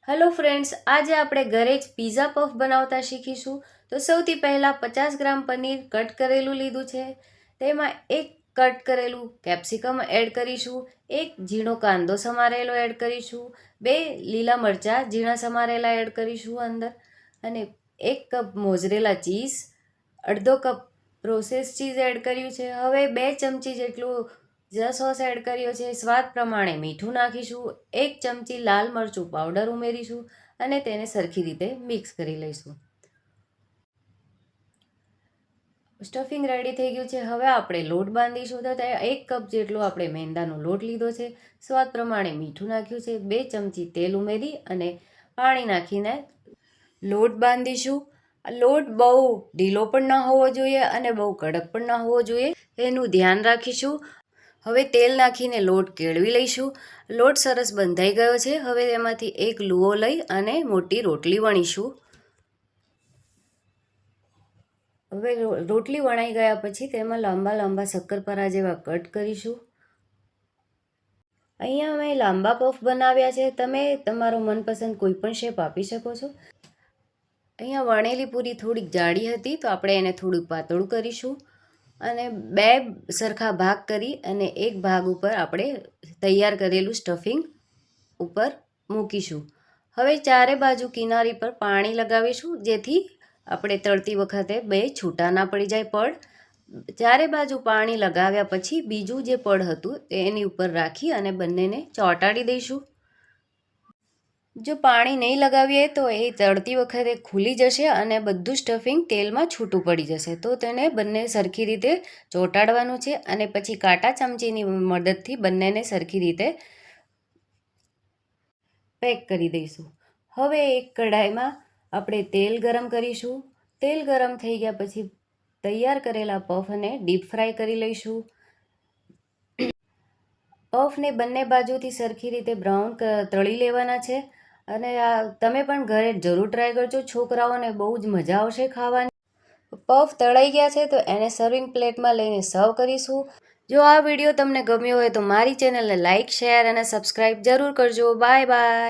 Hello friends, આજે આપણે ઘરે જ પીઝા પફ બનાવતા શીખીશું. તો સૌથી પહેલાં 50 ગ્રામ પનીર કટ કરેલું લીધું છે. તેમાં એક કટ કરેલું કેપ્સિકમ એડ કરીશું, એક ઝીણો કાંદો સમારેલો એડ કરીશું, 2 લીલા મરચાં ઝીણા સમારેલા એડ કરીશું અંદર, અને 1 કપ મોઝરેલા ચીઝ, અડધો કપ પ્રોસેસ ચીઝ એડ કર્યું છે. હવે 2 ચમચી જેટલું સોસ એડ કર્યો છે. સ્વાદ પ્રમાણે મીઠું નાખીશું, 1 ચમચી લાલ મરચું પાવડર ઉમેરીશું અને તેને સરખી રીતે મિક્સ કરી લઈશું. સ્ટફિંગ રેડી થઈ ગયું છે. હવે આપણે લોટ બાંધીશું. તો 1 કપ જેટલો આપણે મેંદાનો લોટ લીધો છે. સ્વાદ પ્રમાણે મીઠું નાખ્યું છે, 2 ચમચી તેલ ઉમેરી અને પાણી નાખીને લોટ બાંધીશું. લોટ બહુ ઢીલો પણ ન હોવો જોઈએ અને બહુ કડક પણ ન હોવો જોઈએ, એનું ધ્યાન રાખીશું. હવે તેલ નાખીને લોટ કેળવી લઈશું. લોટ સરસ બંધાઈ ગયો છે. હવે તેમાંથી એક લુઓ લઈ અને મોટી રોટલી વણીશું. હવે રોટલી વણાઈ ગયા પછી તેમાં લાંબા લાંબા શક્કરપારા જેવા કટ કરીશું. અહીંયા મેં લાંબા પફ બનાવ્યા છે. તમે તમારો મનપસંદ કોઈ પણ શેપ આપી શકો છો. અહીંયા વણેલી પૂરી થોડીક જાડી હતી, તો આપણે એને થોડુંક પાતળું કરીશું અને 2 સરખા ભાગ કરી અને એક ભાગ ઉપર આપણે તૈયાર કરેલું સ્ટફિંગ ઉપર મૂકીશું. હવે ચારે બાજુ કિનારી પર પાણી લગાવીશું, જેથી આપણે તળતી વખતે 2 છૂટા ના પડી જાય પડ. ચારે બાજુ પાણી લગાવ્યા પછી બીજું જે પડ હતું એની ઉપર રાખી અને બંનેને ચોંટાડી દઈશું. જો પાણી નહીં લગાવીએ તો એ તળતી વખતે ખુલી જશે અને બધું સ્ટફિંગ તેલમાં છૂટું પડી જશે. તો તેને બંને સરખી રીતે ચોંટાડવાનું છે અને પછી કાંટા ચમચીની મદદથી બંનેને સરખી રીતે પેક કરી દઈશું. હવે એક કઢાઈમાં આપણે તેલ ગરમ કરીશું. તેલ ગરમ થઈ ગયા પછી તૈયાર કરેલા પફને ડીપ ફ્રાય કરી લઈશું. પફને બંને બાજુથી સરખી રીતે બ્રાઉન તળી લેવાના છે અને તમે પણ ઘરે જરૂર ટ્રાય કરજો. છોકરાઓને બહુ જ મજા આવશે ખાવાની. પફ તળાઈ ગયા છે તો એને સર્વિંગ પ્લેટમાં લઈને સર્વ કરીશું. જો આ વિડીયો તમને ગમ્યો હોય તો મારી ચેનલને લાઇક, શેર અને સબસ્ક્રાઈબ જરૂર કરજો. Bye bye.